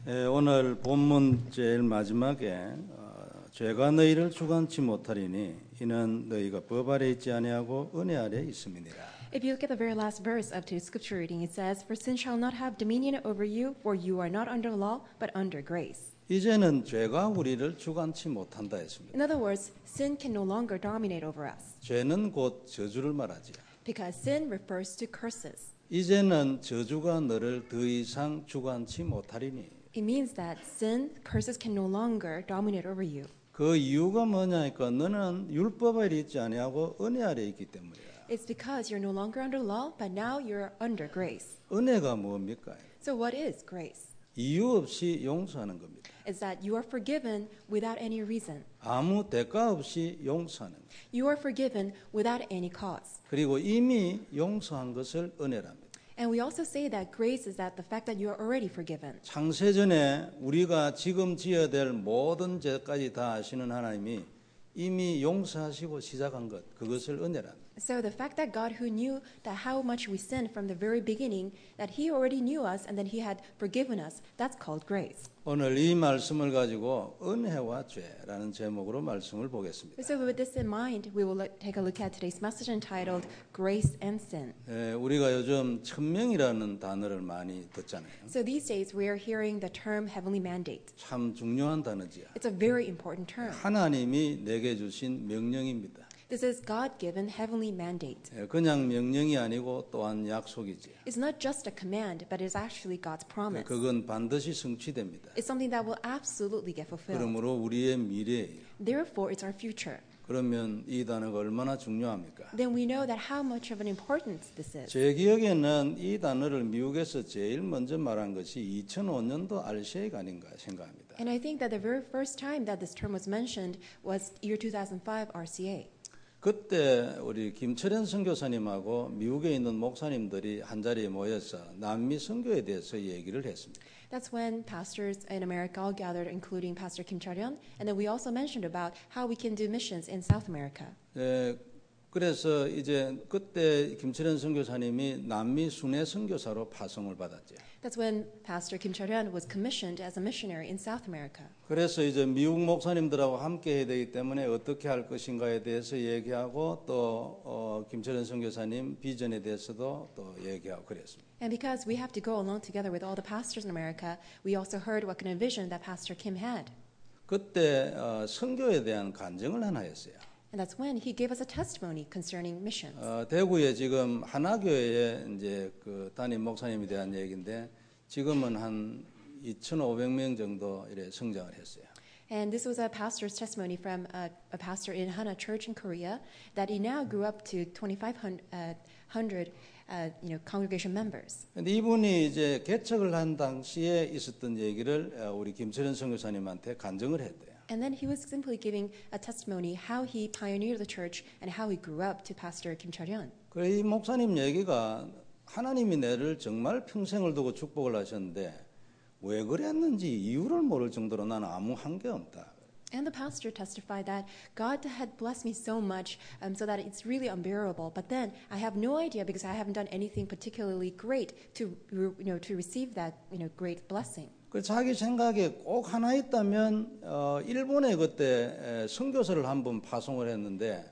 오늘 본문 제일 마지막에 죄가 너희를 주관치 못하리니 이는 너희가 법 아래 있지 아니하고 은혜 아래 있음이니라. If you look at the very last verse of today's scripture reading, it says, "For sin shall not have dominion over you, for you are not under law, but under grace." 이제는 죄가 우리를 주관치 못한다 했습니다. In other words, sin can no longer dominate over us, 죄는 곧 저주를 말하지. because sin refers to curses. 이제는 저주가 너를 더 이상 주관치 못하리니. It means that sin, curses can no longer dominate over you. 그 이유가 뭐냐니까 너는 율법 아래 있지 아니하고 은혜 아래 있기 때문이야. It's because you're no longer under law, but now you're under grace. 은혜가 뭡니까? So what is grace? 이유 없이 용서하는 겁니다. It's that you are forgiven without any reason. 아무 대가 없이 용서하는 것. You are forgiven without any cause. 그리고 이미 용서한 것을 은혜랍니다. And we also say that grace is that the fact that you are already forgiven. 창세전에 우리가 지금 지어야 될 모든 죄까지 다 아시는 하나님이 이미 용서하시고 시작한 것, 그것을 은혜랍니다. So the fact that God, who knew that how much we sinned from the very beginning, that He already knew us and that He had forgiven us, that's called grace. 오늘 이 말씀을 가지고 은혜와 죄라는 제목으로 말씀을 보겠습니다. So with this in mind, we will take a look at today's message entitled Grace and Sin. 우리가 요즘 천명이라는 단어를 많이 듣잖아요. So these days we are hearing the term heavenly mandate. 참 중요한 단어지요. It's a very important term. 하나님이 내게 주신 명령입니다. This is God-given heavenly mandate. 그냥 명령이 아니고 또한 약속이지. It's not just a command, but it's actually God's promise. 그건 반드시 성취됩니다. It's something that will absolutely get fulfilled. 그러므로 우리의 미래예요. Therefore, it's our future. 그러면 이 단어가 얼마나 중요합니까? Then we know that how much of an importance this is. 제 기억에는 이 단어를 미국에서 제일 먼저 말한 것이 2005년도 RCA가 아닌가 생각합니다. And I think that the very first time that this term was mentioned was year 2005 RCA. 그때 우리 김철현 선교사님하고 미국에 있는 목사님들이 한 자리에 모여서 남미 선교에 대해서 얘기를 했습니다. That's when pastors in America all gathered, including Pastor Kim Chol-yeon, and then we also mentioned about how we can do missions in South America. 그래서 이제 그때 김철현 선교사님이 남미 순회 선교사로 파송을 받았죠. That's when Pastor Kim Chol-yeon was commissioned as a missionary in South America. 그래서 이제 미국 목사님들하고 함께 해야 되기 때문에 어떻게 할 것인가에 대해서 얘기하고 또 김철현 선교사님 비전에 대해서도 또 얘기하고 그랬습니다. And because we have to go along together with all the pastors in America, we also heard what kind of vision that Pastor Kim had. 그때 선교에 대한 간증을 하나 했어요. And that's when he gave us a testimony concerning missions. 대구에 지금 하나교회에 이제 그 담임 목사님에 대한 얘기인데 지금은 한 2,500명 정도 이래 성장을 했어요. And this was a pastor's testimony from a pastor in Hana Church in Korea that he now grew up to 2,500 congregation members. 근데 이분이 이제 개척을 한 당시에 있었던 얘기를 우리 김철현 선교사님한테 간증을 했대요. And then he was simply giving a testimony how he pioneered the church and how he grew up to Pastor Kim Chol-yeon. 그래 이 목사님 얘기가 하나님이 내를 정말 평생을 두고 축복을 하셨는데 왜 그랬는지 이유를 모를 정도로 나는 아무 한게 없다. And the pastor testified that God had blessed me so much so that it's really unbearable. But then I have no idea because I haven't done anything particularly great to receive that great blessing. 그 자기 생각에 꼭 하나 있다면 일본에 그때 선교사를 한번 파송을 했는데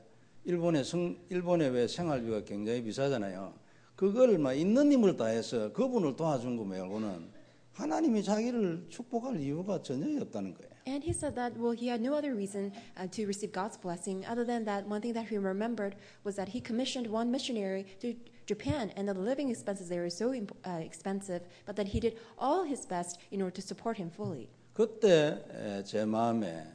일본에 왜 생활비가 굉장히 비싸잖아요. 그걸 막 있는 힘을 다해서 그분을 도와준 거 말고는 하나님이 자기를 축복할 이유가 전혀 없다는 거예요. And he said that he had no other reason to receive God's blessing other than that one thing that he remembered was that he commissioned one missionary to Japan and the living expenses there are so expensive, but that he did all his best in order to support him fully. 그때 제 마음에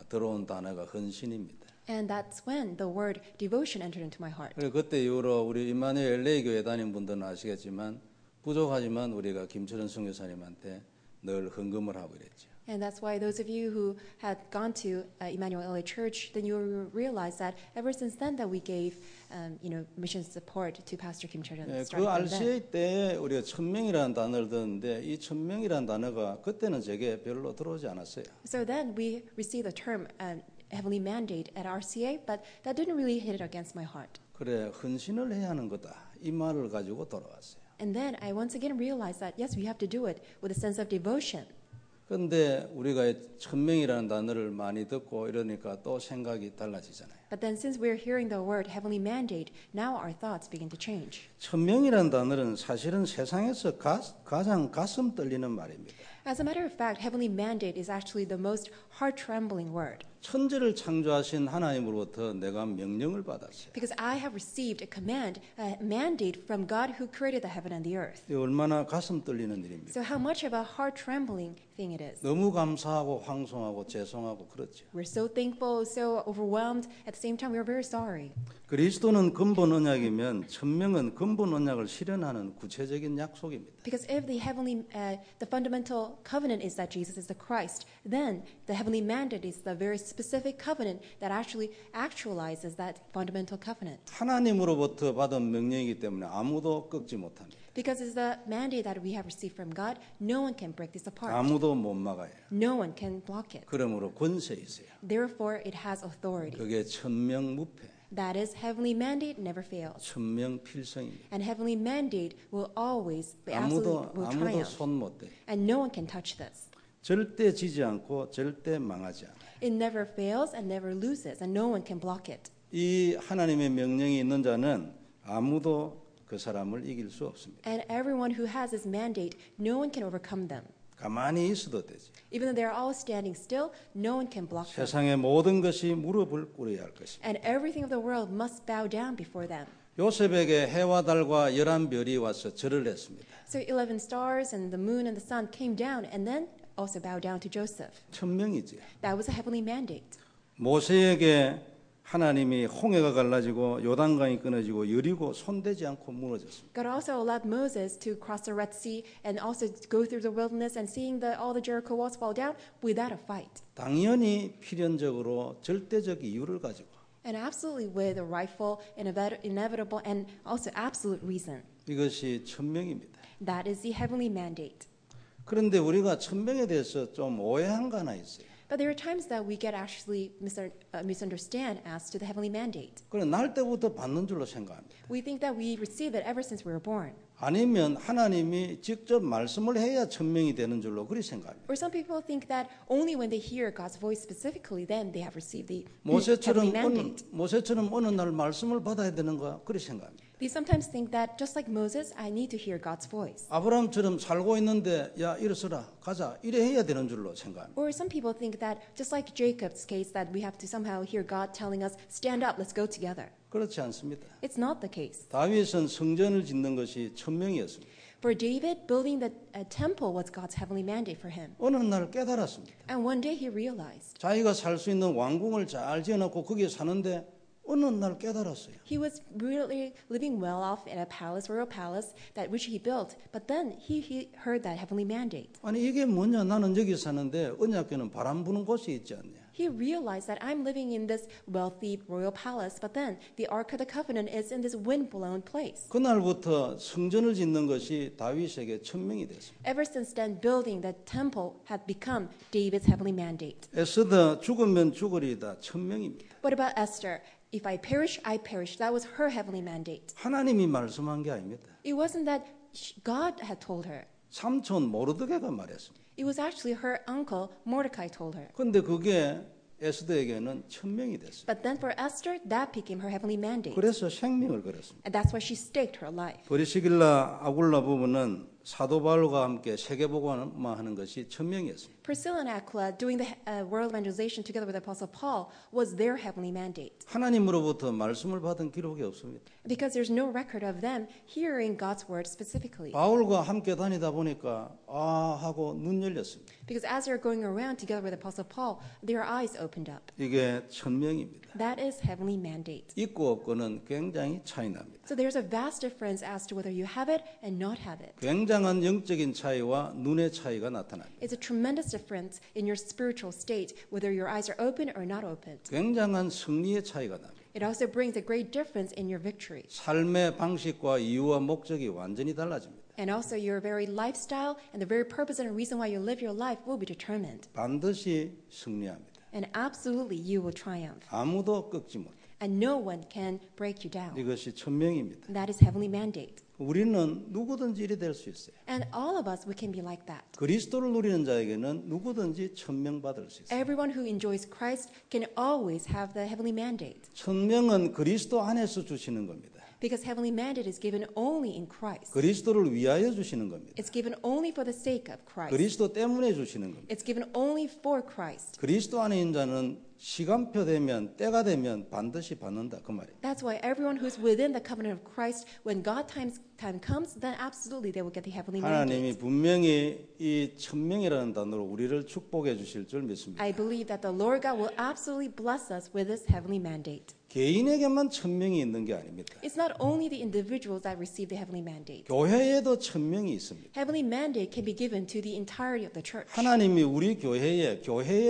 들어온 단어가 헌신입니다. And that's when the word devotion entered into my heart. 그리고 그때 이후로 우리 임마누엘 레이교회 다닌 분들은 아시겠지만 부족하지만 우리가 김철현 선교사님한테 늘 헌금을 하고 이랬죠. And that's why those of you who had gone to Emmanuel LA Church, then you will realize that ever since then that we gave, mission support to Pastor Kim Chol-yeon. 그 RCA 때 우리가 1,000명이라는 단어를 듣는데 이 1,000명이라는 단어가 그때는 제게 별로 들어오지 않았어요. So then we received the term heavenly mandate at RCA, but that didn't really hit it against my heart. 그래 헌신을 해야 하는 거다 이 말을 가지고 돌아왔어요. And then I once again realized that yes, we have to do it with a sense of devotion. 그런데 우리가 천명이라는 단어를 많이 듣고 이러니까 또 생각이 달라지잖아요. But then since we're hearing the word heavenly mandate, now our thoughts begin to change. 천명이라는 단어는 사실은 세상에서 가장 가슴 떨리는 말입니다. As a matter of fact, heavenly mandate is actually the most heart-trembling word. 천지를 창조하신 하나님으로부터 내가 명령을 받았어요. Because I have received a command, a mandate from God who created the heaven and the earth. 이게 얼마나 가슴 떨리는 일입니까? So how much of a heart-trembling thing it is. 너무 감사하고 황송하고 죄송하고 그렇죠. We're so thankful, so overwhelmed. At the same time, we're very sorry. 그리스도는 근본 언약이면 천명은 근본 언약을 실현하는 구체적인 약속입니다. Because if the the fundamental covenant is that Jesus is the Christ, then the heavenly mandate is the very specific covenant that actually actualizes that fundamental covenant. 하나님으로부터 받은 명령이기 때문에 아무도 꺾지 못합니다. Because it's the mandate that we have received from God, no one can break this apart. 아무도 못 막아요. No one can block it. 그러므로 권세 있어요. Therefore, it has authority. 그게 천명무패, That is, heavenly mandate never fails. 천명필성입니다. And heavenly mandate will always, 아무도 will 아무도 triumph. 손 못 대. And no one can touch this. 절대 지지 않고 절대 망하지 않아요. It never fails and never loses, and no one can block it. 이 하나님의 명령이 있는 자는 아무도 그 사람을 이길 수 없습니다. And everyone who has this mandate, no one can overcome them. 가만히 있어도 되지. Even though they are all standing still, no one can block them. 세상의 모든 것이 무릎을 꿇어야 할 것입니다. And everything of the world must bow down before them. 요셉에게 해와 달과 11별이 와서 절을 했습니다. So 11 stars and the moon and the sun came down and then also bowed down to Joseph. 천명이지. That was a heavenly mandate. 모세에게 하나님이 홍해가 갈라지고 요단강이 끊어지고 여리고 손대지 않고 무너졌습니다. God also allowed Moses to cross the Red Sea and also go through the wilderness and seeing all the Jericho walls fall down without a fight. 당연히 필연적으로 절대적 이유를 가지고 And absolutely with a rightful, inevitable, and also absolute reason. 이것이 천명입니다. That is the heavenly mandate. 그런데 우리가 천명에 대해서 좀 오해한 거 하나 있어요. But there are times that we get actually misunderstand as to the heavenly mandate. 그래 날 때부터 받는 줄로 생각합니다. We think that we receive it ever since we were born. 아니면 하나님이 직접 말씀을 해야 천명이 되는 줄로 그리 생각합니다. Or some people think that only when they hear God's voice specifically, then they have received the heavenly mandate. 모세처럼 어느 날 말씀을 받아야 되는가 그리 생각합니다. They sometimes think that just like Moses, I need to hear God's voice. 아브라함처럼 살고 있는데 야 일어서라 가자 이래 해야 되는 줄로 생각합니다. Or some people think that just like Jacob's case, that we have to somehow hear God telling us, stand up, let's go together. 그렇지 않습니다. It's not the case. 다윗은 성전을 짓는 것이 천명이었습니다. For David, building the temple was God's heavenly mandate for him. 어느 날 깨달았습니다. And one day he realized. 자기가 살 수 있는 왕궁을 잘 지어놓고 거기에 사는데 어느 날 깨달았어요. He was really living well off in a palace, royal palace, that which he built. But then he heard that heavenly mandate. 아니 이게 뭐냐? 나는 여기 사는데 언약궤는 바람 부는 곳이 있지 않냐? He realized that I'm living in this wealthy royal palace, but then the Ark of the Covenant is in this wind-blown place. 그날부터 성전을 짓는 것이 다윗에게 천명이 됐습니다. Ever since then, building the temple had become David's heavenly mandate. 에스더 죽으면 죽으리다 천명입니다. What about Esther? If I perish, I perish. That was her heavenly mandate. 하나님이 말씀한 게 아닙니다. It wasn't that God had told her. 삼촌 모르드게가 말했습니다. It was actually her uncle Mordecai told her. 그런데 그게 에스더에게는 천명이 됐습니다. But then for Esther, that became her heavenly mandate. 그래서 생명을 걸었습니다. And that's why she staked her life. 브리시길라 아굴라 부부는 사도 바울과 함께 세계복음화하는 것이 천명이었습니다. Priscilla and Aquila, doing the world evangelization together with Apostle Paul, was their heavenly mandate. 하나님으로부터 말씀을 받은 기록이 없습니다. Because there's no record of them hearing God's word specifically. 바울과 함께 다니다 보니까 아 하고 눈 열렸습니다. Because as they're going around together with Apostle Paul, their eyes opened up. 이게 천명입니다. That is heavenly mandate. 있고 없고는 굉장히 차이 납니다. So there's a vast difference as to whether you have it and not have it. 굉장한 영적인 차이와 눈의 차이가 나타납니다. It's a tremendous difference in your spiritual state, whether your eyes are open or not open. 굉장한 승리의 차이가 납니다. It also brings a great difference in your victory. 삶의 방식과 이유와 목적이 완전히 달라집니다. And also your very lifestyle and the very purpose and reason why you live your life will be determined. 반드시 승리합니다. And absolutely you will triumph. 아무도 꺾지 못해. and no one can break you down. 이것이 천명입니다. That is heavenly mandate. 우리는 누구든지 이리 될 수 있어요. And all of us, we can be like that. 그리스도를 누리는 자에게는 누구든지 천명 받을 수 있어요. Everyone who enjoys Christ can always have the heavenly mandate. 천명은 그리스도 안에서 주시는 겁니다. Because heavenly mandate is given only in Christ. 그리스도를 위하여 주시는 겁니다. It's given only for the sake of Christ. 그리스도 때문에 주시는 겁니다. It's given only for Christ. 그리스도 안에 있는 자는 시간표 되면 때가 되면 반드시 받는다 그 말이에요. That's why everyone who's within the covenant of Christ, when God time comes, then absolutely they will get the heavenly 하나님이 mandate. 분명히 이 천명이라는 단어로 우리를 축복해 주실 줄 믿습니다. I believe that the Lord God will absolutely bless us with this heavenly mandate. 개인에게만 천명이 있는 게 아닙니다. It's not only the individuals that receive the heavenly mandate. 교회에도 천명이 있습니다. Heavenly mandate can be given to the entirety of the church. 하나님이 우리 교회에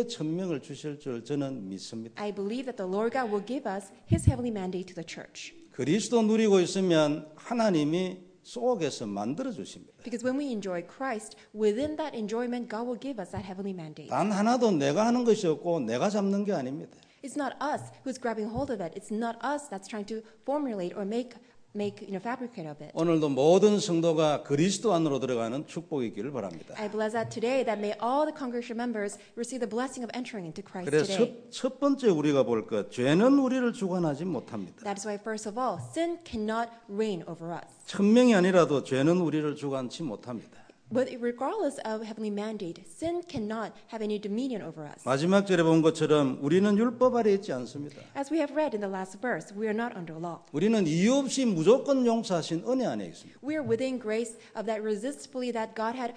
천명을 주실 줄 저는 믿습니다. I believe that the Lord God will give us His heavenly mandate to the church. 그리스도 누리고 있으면 하나님이 속에서 만들어 주십니다. Because when we enjoy Christ, within that enjoyment, God will give us that heavenly mandate. 단 하나도 내가 하는 것이 없고 내가 잡는 게 아닙니다. It's not us who's grabbing hold of it. It's not us that's trying to formulate or fabricate of it. 오늘도 모든 성도가 그리스도 안으로 들어가는 축복이 있기를 바랍니다. I bless that today that may all the congregation members receive the blessing of entering into Christ 그래서 today. 첫 번째 우리가 볼 것, 죄는 우리를 주관하지 못합니다. That is why, first of all, sin cannot reign over us. 천명이 아니라도 죄는 우리를 주관치 못합니다. But regardless of heavenly mandate, sin cannot have any dominion over us. 마지막 절에 본 것처럼 우리는 율법 아래 있지 않습니다. As we have read in the last verse, we are not under law. 우리는 이유 없이 무조건 용서하신 은혜 안에 있습니다. We are within grace of that irresistibly that God had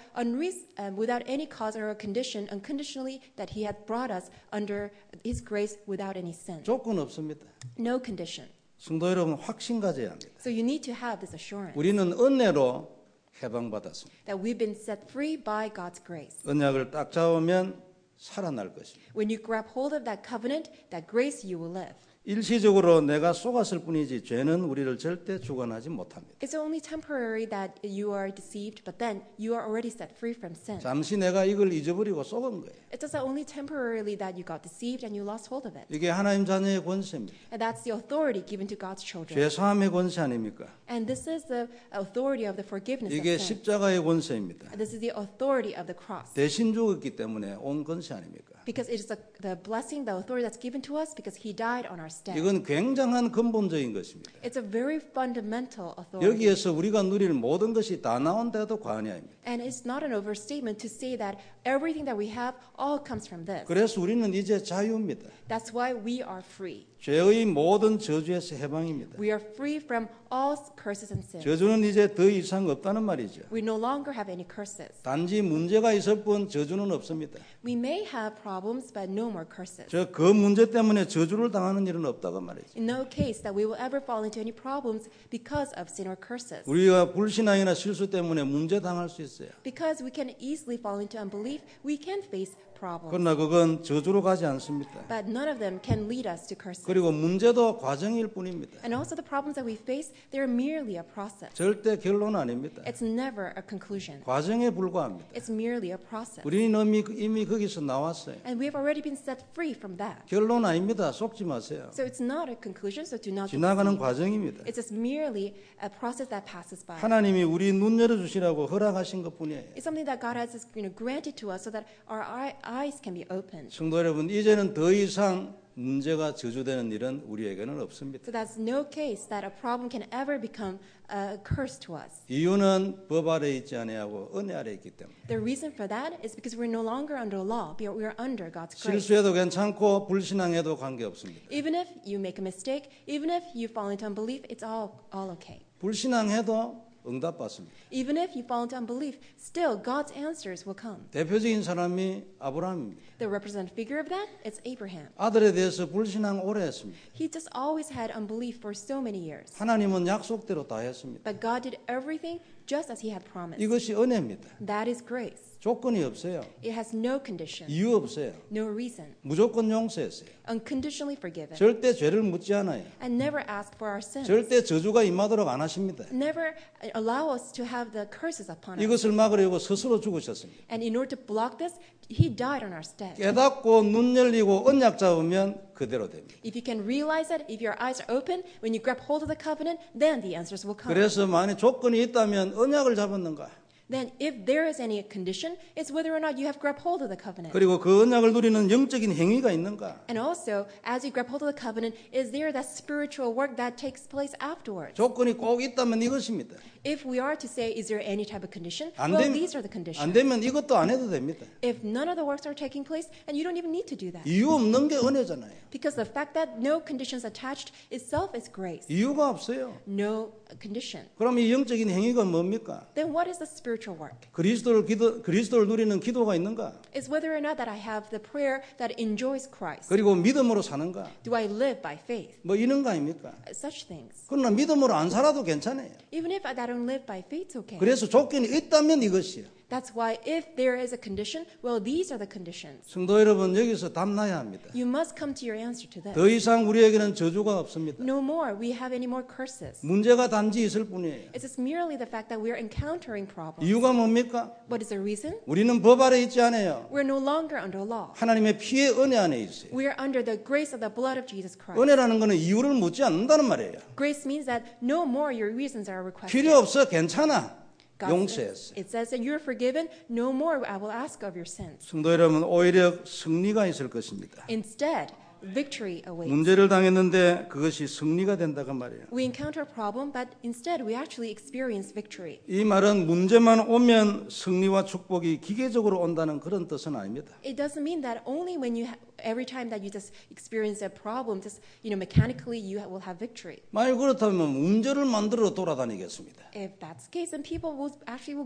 without any cause or condition, unconditionally that He had brought us under His grace without any sin. 조건 없습니다. No condition. 성도 여러분 확신 가져야 합니다. So you need to have this assurance 우리는 은혜로 해방받았습니다. that we've been set free by God's grace. 언약을 딱 잡으면 살아날 것입니다. When you grab hold of that covenant, that grace, you will live. 일시적으로 내가 속았을 뿐이지 죄는 우리를 절대 주관하지 못합니다. It's only temporary that you are deceived, but then you are already set free from sin. 잠시 내가 이걸 잊어버리고 속은 거예요. It's just only temporarily that you got deceived and you lost hold of it. 이게 하나님 자녀의 권세입니다. And that's the authority given to God's children. 죄 사함의 권세 아닙니까? And this is the authority of the forgiveness of 이게 sin. 십자가의 권세입니다. And this is the authority of the cross. 대신 죽었기 때문에 온 권세 아닙니까? Because it is the blessing, the authority that's given to us because He died on our stead. 이건 굉장한 근본적인 것입니다. It's a very fundamental authority. 여기에서 우리가 누릴 모든 것이 다 나온데도 과언이 아닙니다. And it's not an overstatement to say that everything that we have all comes from this. 그래서 우리는 이제 자유입니다. That's why we are free. 죄의 모든 저주에서 해방입니다. We are free from all curses and sins. 저주는 이제 더 이상 없다는 말이죠. We no longer have any curses. 단지 문제가 있을 뿐 저주는 없습니다. We may have problems, but no more curses. 그 문제 때문에 저주를 당하는 일은 없다고 말이죠. In no case that we will ever fall into any problems because of sin or curses. 우리가 불신앙이나 실수 때문에 문제 당할 수 있어요. Because we can easily fall into unbelief, we can face problems. 그러나 그건 저주로 가지 않습니다. But none of them can lead us to curses. 그리고 문제도 과정일 뿐입니다. And also the problems that we face, they're merely a process. 절대 결론은 아닙니다. It's never a conclusion. 과정에 불과합니다. It's merely a process. 우리는 이미 거기서 나왔어요. And we have already been set free from that. 결론 아닙니다. 속지 마세요. So it's not a conclusion, so do not 지나가는 deceive. 과정입니다. It's just merely a process that passes by. 하나님이 우리 눈 열어주시라고 허락하신 것뿐이에요. It's something that God has granted to us so that our eyes can be opened. 성도 여러분, 이제는 더 이상 문제가 저주되는 일은 우리에게는 없습니다. So that's no case that a problem can ever become a curse to us. 이유는 법 아래 있지 아니하고 은혜 아래 있기 때문에. The reason for that is because we're no longer under law, but we are under God's grace. 실수해도 괜찮고 불신앙해도 관계없습니다. Even if you make a mistake, even if you fall into unbelief, it's all okay. 불신앙해도 응답받습니다. Even if you fall into unbelief, still God's answers will come. 대표적인 사람이 아브라함입니다. The representative figure of that, it's Abraham. 아들에 대해서 불신앙 오래 했습니다. He just always had unbelief for so many years. 하나님은 약속대로 다 했습니다. But God did everything just as He had promised. 이것이 은혜입니다. That is grace. 조건이 없어요. It has no condition, 이유 없어요. no reason. 무조건 용서했어요. Unconditionally forgiven. 절대 죄를 묻지 않아요. And never ask for our sins. 절대 저주가 임하도록 안 하십니다. Never allow us to have the curses upon us. 이것을 막으려고 스스로 죽으셨습니다. And in order to block this, He died on our stead. 깨닫고 눈 열리고 언약 잡으면 그대로 됩니다. If you can realize it, if your eyes are open, when you grab hold of the covenant, then the answers will come. 그래서 만약 조건이 있다면 언약을 잡았는가? Then if there is any condition, it's whether or not you have grabbed hold of the covenant. 그리고 그 언약을 누리는 영적인 행위가 있는가? And also, as you grab hold of the covenant, is there that spiritual work that takes place afterwards? 조건이 꼭 있다면 이것입니다. If we are to say, is there any type of condition? 안 Well, 되면- these are the 안 conditions. 되면 이것도 안 해도 됩니다. If none of the works are taking place, and you don't even need to do that. 이유 없는 게 은혜잖아요. Because the fact that no conditions attached itself is grace. 이유가 없어요. No condition. 그럼 이 영적인 행위가 뭡니까? Then what is the spiritual work? 그리스도를 누리는 기도가 있는가? It's whether or not that I have the prayer that enjoys Christ. 그리고 믿음으로 사는가? Do I live by faith? 뭐 이런 거 아닙니까? Such things. 그러나 믿음으로 안 살아도 괜찮아요. Even if I don't live by faith, it's okay. 그래서 조건이 있다면 이것이요. That's why if there is a condition, well, these are the conditions. 성도 여러분, 여기서 답나야 합니다. You must come to your answer to this. 더 이상 우리에게는 저주가 없습니다. No more we have any more curses. 문제가 단지 있을 뿐이에요. It's just merely the fact that we are encountering problems. 이유가 뭡니까? What is the reason? 우리는 법 아래 있지 않아요. We're no longer under law. 하나님의 피의 은혜 안에 있어요. We are under the grace of the blood of Jesus Christ. 은혜라는 것은 이유를 묻지 않는다는 말이에요. Grace means that no more your reasons are requested. 필요 없어, 괜찮아. God 용서했어. says, it says that you're forgiven. No more I will ask of your sins. 성도 여러분, 오히려 승리가 있을 것입니다. Instead, victory awaits. 문제를 당했는데 그것이 승리가 된다고 말이에요. We encounter a problem, but instead we actually experience victory. 이 말은 문제만 오면 승리와 축복이 기계적으로 온다는 그런 뜻은 아닙니다. It doesn't mean that only when you every time that you just experience a problem, just mechanically you will have victory. 만약 그렇다면 문제를 만들어 돌아다니겠습니다. If that's the case, then people will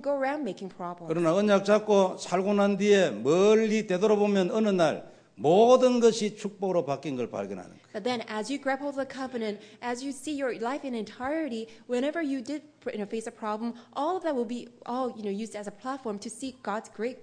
go around making problems. 그러나 언약 잡고 살고 난 뒤에 멀리 되돌아보면 어느 날 모든 것이 축복으로 바뀐 걸 발견하는 거예요. But then, as you grab hold of the covenant, as you see your life in entirety, whenever you did face a problem, all of that will be used as a platform to see God's great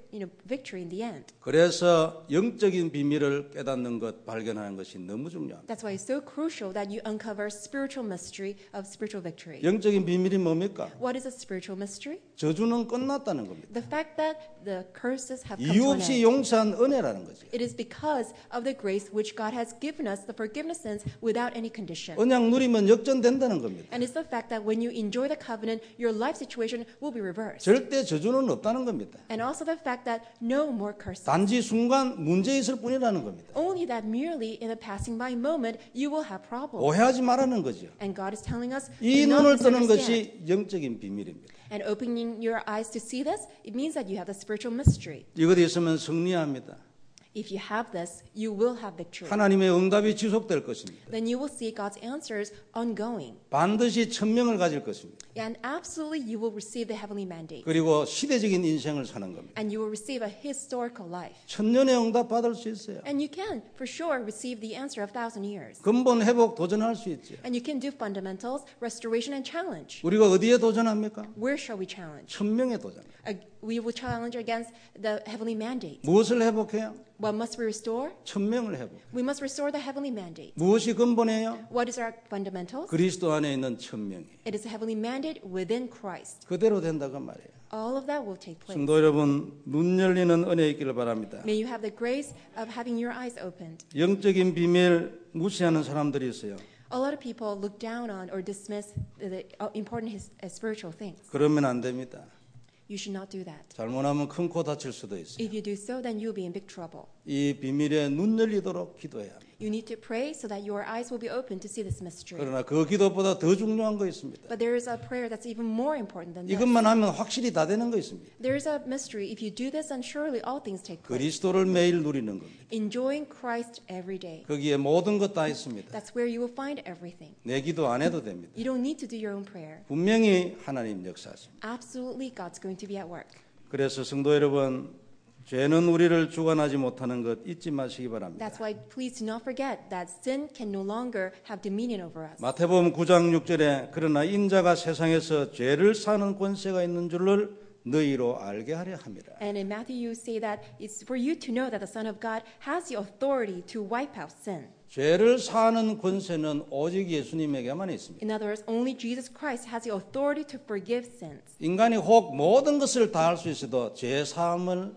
victory in the end. 그래서 영적인 비밀을 깨닫는 것, 발견하는 것이 너무 중요합니다. That's why it's so crucial that you uncover spiritual mystery of spiritual victory. 영적인 비밀이 뭡니까? What is a spiritual mystery? 저주는 끝났다는 겁니다. The fact that the curses have come 이유 to an 없이 end. 용서한 은혜라는 거죠. It is because of the grace which God has given us, the forgiveness sins without any condition. 언약 누리면 역전된다는 겁니다. And it's the fact that when you enjoy the covenant, your life situation will be reversed. 절대 저주는 없다는 겁니다. And also the fact that no more curses. 단지 순간 문제 있을 뿐이라는 겁니다. Only that merely in a passing by moment you will have problems. 오해하지 말라는 거죠. And God is telling us 이 do not 눈을 뜨는 misunderstand. 것이 영적인 비밀입니다. And opening your eyes to see this, it means that you have the spiritual mystery. 이것이 있으면 승리합니다. If you have this, you will have victory. 하나님의 응답이 지속될 것입니다. Then you will see God's answers ongoing. 반드시 천명을 가질 것입니다. And absolutely you will receive the heavenly mandate. 그리고 시대적인 인생을 사는 겁니다. And you will receive a historical life. 천년의 응답 받을 수 있어요. And you can, for sure, receive the answer of 1,000 years. 근본 회복 도전할 수 있죠. And you can do fundamentals, restoration, and challenge. 우리가 어디에 도전합니까? Where shall we challenge? 천명에 도전. We will challenge against the heavenly mandate. 무엇을 회복해요? What must we restore? 천명을 회복. We must restore the heavenly mandate. 무엇이 근본이에요? What is our fundamentals? 그리스도 안에 있는 천명이. It is the heavenly mandate within Christ. 그대로 된다고 말이에요. All of that will take place. 성도 여러분, 눈 열리는 은혜 있기를 바랍니다. May you have the grace of having your eyes opened. 영적인 비밀 무시하는 사람들이 있어요. A lot of people look down on or dismiss the important spiritual things. 그러면 안 됩니다. You should not do that. 잘못하면 큰 코 다칠 수도 있어요. If you do so, then you'll be in big trouble. 이 비밀에 눈 열리도록 기도해야 합니다. You need to pray so that your eyes will be open to see this mystery. 그러나 그 기도보다 더 중요한 거 있습니다. But there is a prayer that's even more important than this. 이것만 하면 확실히 다 되는 거 있습니다. There is a mystery. If you do this, then surely all things take place. 그리스도를 매일 누리는 겁니다. Enjoying Christ every day. 거기에 모든 것 다 있습니다. That's where you will find everything. 내 기도 안 해도 됩니다. You don't need to do your own prayer. 분명히 하나님 역사하십니다. Absolutely, God's going to be at work. 그래서 성도 여러분, 죄는 우리를 주관하지 못하는 것 잊지 마시기 바랍니다. That's why please do not forget that sin can no longer have dominion over us. 마태복음 9장 6절에 그러나 인자가 세상에서 죄를 사는 권세가 있는 줄을 너희로 알게 하려 함이라. And in Matthew you say that it's for you to know that the Son of God has the authority to wipe out sin. 죄를 사는 권세는 오직 예수님에게만 있습니다. In other words, only Jesus Christ has the authority to forgive sins. 인간이 혹 모든 것을 다 할 수 있어도 죄 사함을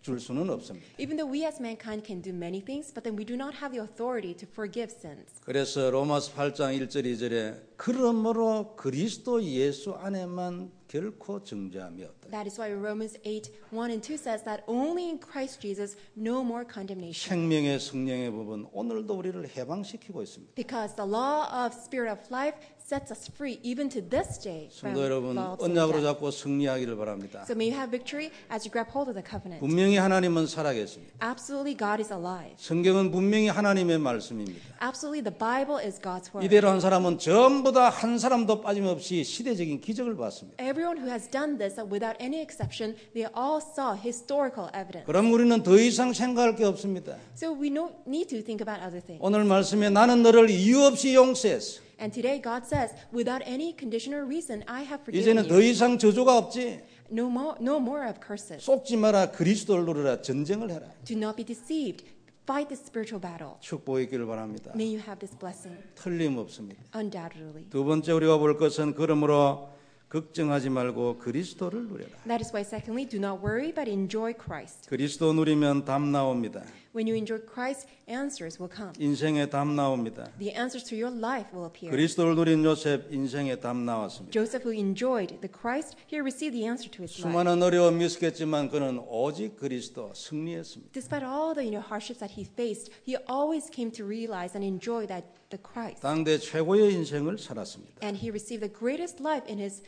줄 수는 없습니다. Even though we as mankind can do many things, but then we do not have the authority to forgive sins. 그래서 로마서 8장 1절 2절에 그러므로 그리스도 예수 안에만 결코 정죄함이 없다. That is why Romans 8:1 and 2 says that only in Christ Jesus no more condemnation. 생명의 성령의 법은 오늘도 우리를 해방시키고 있습니다. Because the law of spirit of life sets us free even to this day from 성도 여러분, law of sin and 언약으로 death. 잡고 승리하기를 바랍니다. So may you have victory as you grab hold of the covenant. 분명히 하나님은 살아계십니다. Absolutely, God is alive. 성경은 분명히 하나님의 말씀입니다. Absolutely, the Bible is God's word. 이대로 한 사람은 전부 다 한 사람도 빠짐없이 시대적인 기적을 봤습니다. Everyone who has done this, without any exception, they all saw historical evidence. 그럼 우리는 더 이상 생각할 게 없습니다. So we don't need to think about other things. 오늘 말씀에 나는 너를 이유 없이 용서했어. And today God says, without any condition or reason, I have forgiven 이제는 더 you. 이상 저주가 없지. No more of curses. 속지 마라. 그리스도를 누르라. 전쟁을 해라. Do not be deceived. Fight the spiritual battle. 축복이 있기를 바랍니다. May you have this blessing. 틀림없습니다. Undoubtedly. 두 번째 우리가 볼 것은 그러므로 걱정하지 말고 그리스도를 누려라. That is why, secondly, do not worry, but enjoy Christ. 그리스도 누리면 답 나옵니다. When you enjoy Christ, answers will come. 인생에 답 나옵니다. The answers to your life will appear. 그리스도를 누린 요셉 인생에 답 나왔습니다. Joseph, who enjoyed the Christ, he received the answer to his life. 수많은 어려움이 있었겠지만 그는 오직 그리스도 승리했습니다. Despite all the hardships that he faced, he always came to realize and enjoy that the Christ. 당대 최고의 인생을 살았습니다. And he received the greatest life in his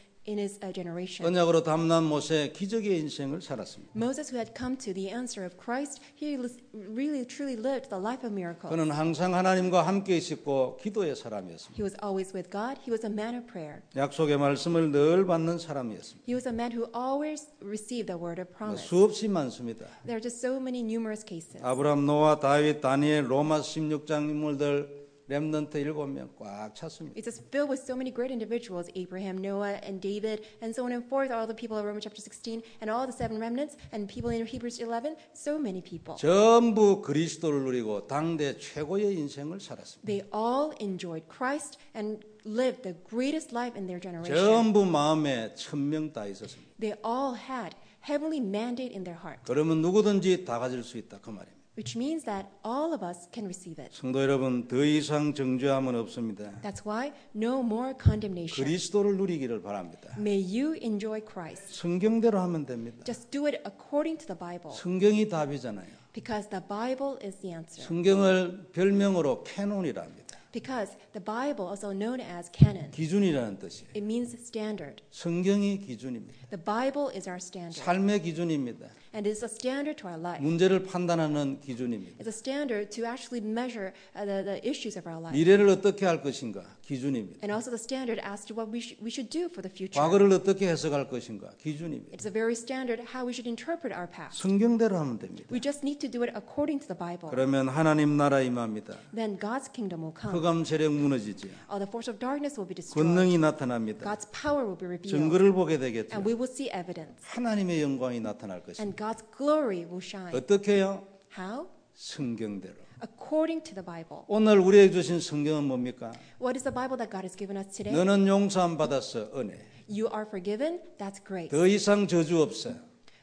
generation. 언약으로 담난 모세 기적의 인생을 살았습니다. Moses, who had come to the answer of Christ, he really truly lived the life of miracles. 그는 항상 하나님과 함께 있었고 기도의 사람이었습니다. He was always with God. He was a man of prayer. 약속의 말씀을 늘 받는 사람이었습니다. He was a man who always received the word of promise. 수없이 많습니다. There are just so many numerous cases. 아브라함, 노아, 다윗, 다니엘, 로마 16장 인물들 렘넌트 7명 꽉 찼습니다. It's just filled with so many great individuals, Abraham, Noah, and David, and so on and forth, all the people of Romans chapter 16, and all the 7 remnants, and people in Hebrews 11, so many people. 전부 그리스도를 누리고 당대 최고의 인생을 살았습니다. They all enjoyed Christ and lived the greatest life in their generation. 전부 마음에 천명 다 있었습니다. They all had heavenly mandate in their heart, 그러면 누구든지 다 가질 수 있다 그 말입니다. which means that all of us can receive it. 성도 여러분, 더 이상 정죄함은 없습니다. That's why no more condemnation. 그리스도를 누리기를 바랍니다. May you enjoy Christ. 성경대로 하면 됩니다. Just do it according to the Bible, 성경이 답이잖아요. because the Bible is the answer. 성경을 별명으로 캐논이라 합니다. Because the Bible, also known as canon, 기준이라는 뜻이에요. it means standard. 성경이 기준입니다. The Bible is our standard, 삶의 기준입니다. and it's a standard to our life. 문제를 판단하는 기준입니다. It's a standard to actually measure the issues of our life, 미래를 어떻게 할 것인가 기준입니다. and also the standard as to what we should do for the future. 과거를 어떻게 해석할 것인가 기준입니다. It's a very standard how we should interpret our past. 성경대로 하면 됩니다. We just need to do it according to the Bible. 그러면 하나님 나라 임합니다. Then God's kingdom will come. 흑암 세력 무너지지요. All the force of darkness will be destroyed. 권능이 나타납니다. God's power will be revealed, 증거를 보게 되겠죠. and we will see evidence, 하나님의 영광이 나타날 것입니다. and God's glory will shine. 어떻게 해요? How? 성경대로. According to the Bible. 오늘 우리에게 주신 성경은 뭡니까? What is the Bible that God has given us today? 너는 용서함 받았어. 은혜. You are forgiven. That's great. 더 이상 저주 없어.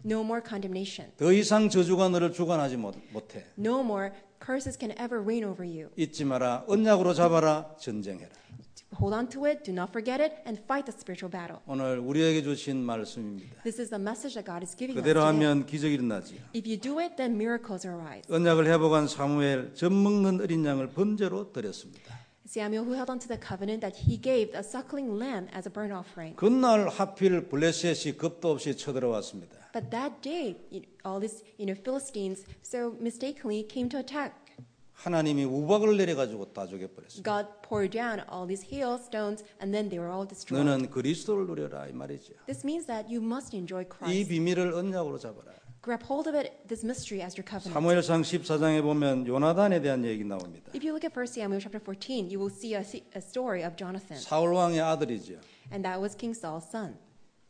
No more condemnation. 더 이상 저주가 너를 주관하지 못해. No more curses can ever reign over you. 잊지 마라. 언약으로 잡아라. 전쟁해라. Hold on to it. Do not forget it, and fight the spiritual battle. 오늘 우리에게 주신 말씀입니다. This is the message that God is giving us 그대로 today. 하면 기적이 일어나지요. If you do it, then miracles arise. 언약을 회복한 사무엘 젖 먹는 어린 양을 번제로 드렸습니다. Samuel, who held on to the covenant that he gave a suckling lamb as a burnt offering. 그날 하필 블레셋이 겁도 없이 쳐들어왔습니다. But that day, all these Philistines so mistakenly came to attack. 하나님이 우박을 내려가지고 다 죽여버렸습니다. God poured down all these hailstones, and then they were all destroyed. 너는 그리스도를 누려라 이 말이죠. This means that you must enjoy 이 Christ. 비밀을 언약으로 잡아라. Grab hold of it, this mystery, as your covenant. 사무엘상 14장에 보면 요나단에 대한 얘기 나옵니다. If you look at 1 Samuel chapter 14, you will see a story of Jonathan, 사울 왕의 아들이죠. and that was King Saul's son.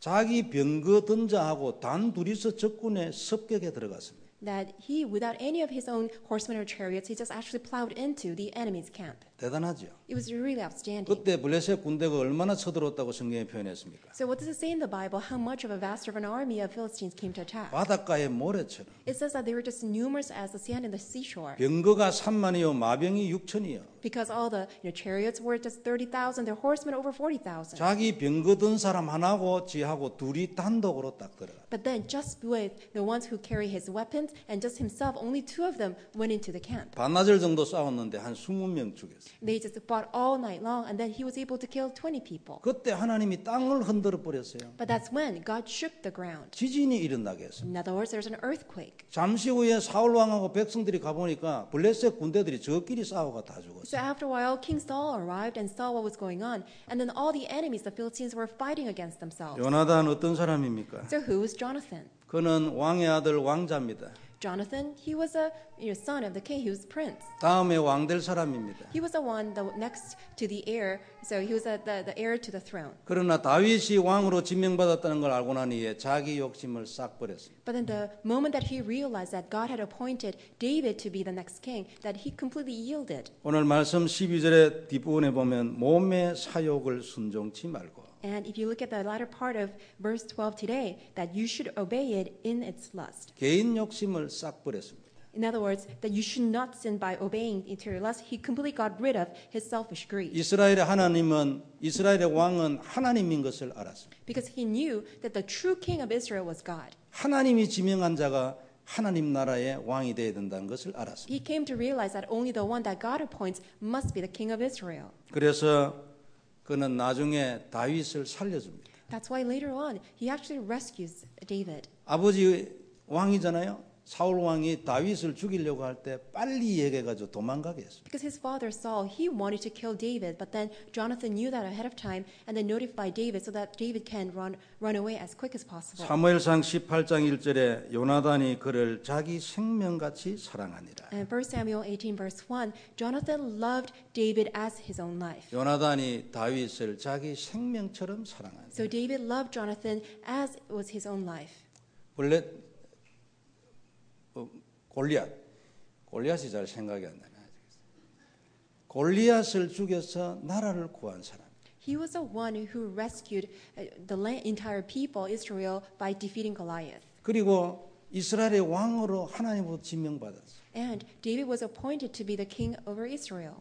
자기 병거 던자하고 단 둘이서 적군의 습격에 들어갔습니다. That he, without any of his own horsemen or chariots, he just actually plowed into the enemy's camp. 대단하죠. It was really outstanding. 그때 블레셋 군대가 얼마나 쳐들어왔다고 성경에 표현했습니까? So what does it say in the Bible? How much of a vast of an army of Philistines came to attack? 바닷가의 모래처럼. It says that they were just numerous as the sand in the seashore. 병거가 3만이요 마병이 6천이요. Because all the chariots were just 30,000, their horsemen over 40,000. 자기 병거 든 사람 하나고 지하고 둘이 단독으로 딱 들어가. But then just with the ones who carry his weapons and just himself, only two of them went into the camp. 반나절 정도 싸웠는데 한 20명 죽였어요. They just fought all night long, and then he was able to kill 20 people. 그때 하나님이 땅을 흔들어 버렸어요. But that's when God shook the ground. 지진이 일어나게 했어요. In other words, there's an earthquake. 잠시 후에 사울 왕하고 백성들이 가보니까 블레셋 군대들이 저끼리 싸워가 다 죽었어요. So after a while, King Saul arrived and saw what was going on, and then all the enemies, the Philistines, were fighting against themselves. 요나단 어떤 사람입니까? So who was Jonathan? 그는 왕의 아들 왕자입니다. Jonathan, he was a son of the king. He was prince. 다음에 왕 될 사람입니다. He was the one next to the heir. So he was the heir to the throne. 그러나 다윗이 왕으로 지명받았다는 걸 알고 난 이에 자기 욕심을 싹 버렸습니다. But in the moment that he realized that God had appointed David to be the next king, that he completely yielded. 오늘 말씀 12절의 뒷부분에 보면 몸의 사욕을 순종치 말고 And if you look at the latter part of verse 12 today, that you should obey it in its lust. 개인 욕심을 싹 버렸습니다. In other words, that you should not sin by obeying interior lust. He completely got rid of his selfish greed. 이스라엘의 왕은 하나님인 것을 알았습니다. Because he knew that the true king of Israel was God. 하나님이 지명한 자가 하나님 나라의 왕이 되어야 된다는 것을 알았습니다. He came to realize that only the one that God appoints must be the king of Israel. 그래서 그는 나중에 다윗을 살려줍니다. That's why later on, he actually rescues David. 아버지 왕이잖아요. 사울 왕이 다윗을 죽이려고 할 때 빨리 얘기해가지고 도망가게 했습니다. Because his father Saul, he wanted to kill David, but then Jonathan knew that ahead of time and then notified David so that David can run away as quick as possible. 사무엘상 18장 1절에 요나단이 그를 자기 생명같이 사랑하니라. And 1 Samuel 18 verse 1, Jonathan loved David as his own life. 요나단이 다윗을 자기 생명처럼 사랑하니라. So David loved Jonathan as it was his own life. 골리앗이 잘 생각이 안 나네. 골리앗을 죽여서 나라를 구한 사람. He was the one who rescued the entire people, Israel, by defeating Goliath. 그리고 이스라엘의 왕으로 하나님으로 지명받았어. And David was appointed to be the king over Israel.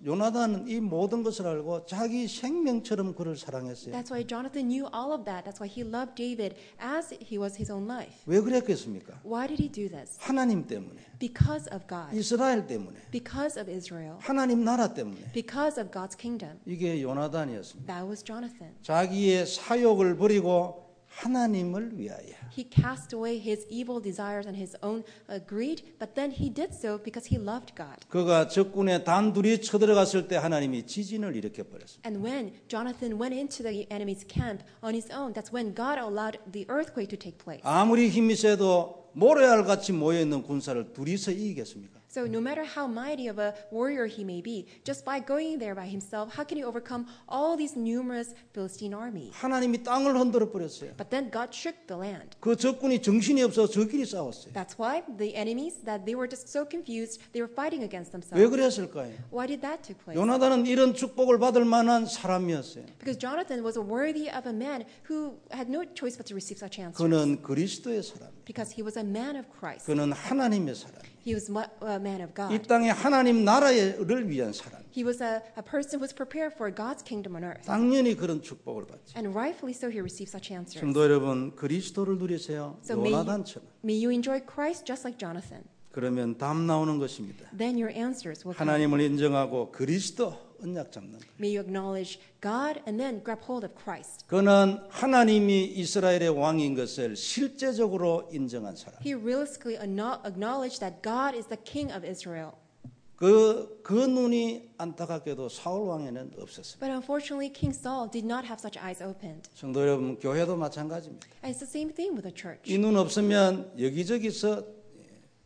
요나단은 이 모든 것을 알고 자기 생명처럼 그를 사랑했어요. That's why Jonathan knew all of that. That's why he loved David as he was his own life. 왜 그랬겠습니까? Why did he do this? 하나님 때문에. Because of God. 이스라엘 때문에. Because of Israel. 하나님 나라 때문에. Because of God's kingdom. 이게 요나단이었습니다. That was Jonathan. 자기의 사욕을 버리고 하나님을 위하여. He cast away his evil desires and his own greed, but then he did so because he loved God. 그가 적군의 단둘이 쳐들어갔을 때 하나님이 지진을 일으켜 버렸습니다. And when Jonathan went into the enemy's camp on his own, that's when God allowed the earthquake to take place. 아무리 힘이 세도 모래알같이 모여 있는 군사를 둘이서 이기겠습니까? So no matter how mighty of a warrior he may be, just by going there by himself, how can he overcome all these numerous Philistine armies? 하나님이 땅을 흔들어 버렸어요. But then God shook the land. 그 적군이 정신이 없어서 저끼리 싸웠어요. That's why the enemies, that they were just so confused, they were fighting against 왜 themselves. 그랬을까요? Why did that take place? 요나단은 이런 축복을 받을 만한 사람이었어요. Because Jonathan was worthy of a man who had no choice but to receive such answers. 그는 그리스도의 사람. Because he was a man of Christ. 그는 하나님의 사람. He was a man of 이 God. 땅에 하나님 나라를 위한 사람. He was a person who was prepared for God's kingdom on earth. 당연히 그런 축복을 받죠. And rightfully so, he received such answers. 성도 여러분, 그리스도를 누리세요. So 요나단처럼. may you enjoy Christ just like Jonathan. 그러면 답 나오는 것입니다. Then your answers will come. 하나님을 인정하고 그리스도 언약 잡는 것. May you acknowledge God and then grab hold of Christ. 그는 하나님이 이스라엘의 왕인 것을 실제적으로 인정한 사람. He realistically acknowledged that God is the king of Israel. 그 눈이 안타깝게도 사울 왕에는 없었습니다. But unfortunately, King Saul did not have such eyes opened. 성도 여러분, 교회도 마찬가지입니다. And it's the same thing with the church. 이 눈 없으면 여기저기서